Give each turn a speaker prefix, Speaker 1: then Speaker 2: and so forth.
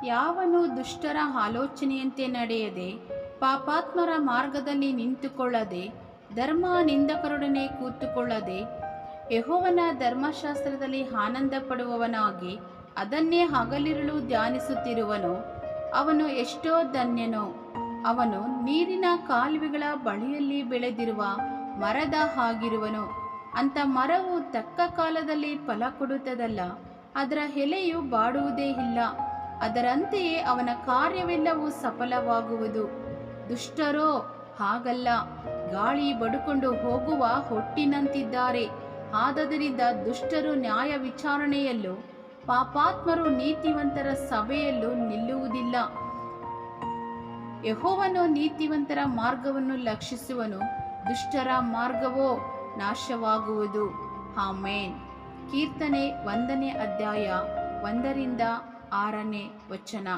Speaker 1: ಯಾವನು ದುಷ್ಟರ ಆಲೋಚನೆಯಂತೆ ನಡೆಯದೆ ಪಾಪಾತ್ಮರ ಮಾರ್ಗದಲ್ಲಿ ನಿಂತುಕೊಳ್ಳದೆ ಧರ್ಮ ನಿಂದಕರೊಡನೆ ಕೂತುಕೊಳ್ಳದೆ ಯೆಹೋವನ ಧರ್ಮಶಾಸ್ತ್ರದಲ್ಲಿ ಆನಂದ ಪಡುವವನಾಗಿ ಅದನ್ನೇ ಹಗಲಿರುಳು ಧ್ಯಾನಿಸುತ್ತಿರುವನೋ ಅವನು ಎಷ್ಟೋ ಧನ್ಯನೋ. ಅವನು ನೀರಿನ ಕಾಲುವೆಗಳ ಬಳಿಯಲ್ಲಿ ಬೆಳೆದಿರುವ ಮರದ ಹಾಗಿರುವನು. ಅಂಥ ಮರವು ತಕ್ಕ ಕಾಲದಲ್ಲಿ ಫಲ ಕೊಡುತ್ತದಲ್ಲ, ಅದರ ಎಲೆಯು ಬಾಡುವುದೇ ಇಲ್ಲ. ಅದರಂತೆಯೇ ಅವನ ಕಾರ್ಯವೆಲ್ಲವೂ ಸಫಲವಾಗುವುದು. ದುಷ್ಟರೋ ಹಾಗಲ್ಲ, ಗಾಳಿ ಬಡುಕೊಂಡು ಹೋಗುವ ಹೊಟ್ಟಿನಂತಿದ್ದಾರೆ. ಆದದರಿಂದ ದುಷ್ಟರು ನ್ಯಾಯ ವಿಚಾರಣೆಯಲ್ಲೂ ಪಾಪಾತ್ಮರು ನೀತಿವಂತರ ಸಭೆಯಲ್ಲೂ ನಿಲ್ಲುವುದಿಲ್ಲ. ಯೆಹೋವನು ನೀತಿವಂತರ ಮಾರ್ಗವನ್ನು ಲಕ್ಷಿಸುವನು, ದುಷ್ಟರ ಮಾರ್ಗವೋ ನಾಶವಾಗುವುದು. ಆಮೇನ್. ಕೀರ್ತನೆ 1ನೇ ಅಧ್ಯಾಯ 1ರಿಂದ 6ನೇ ವಚನ.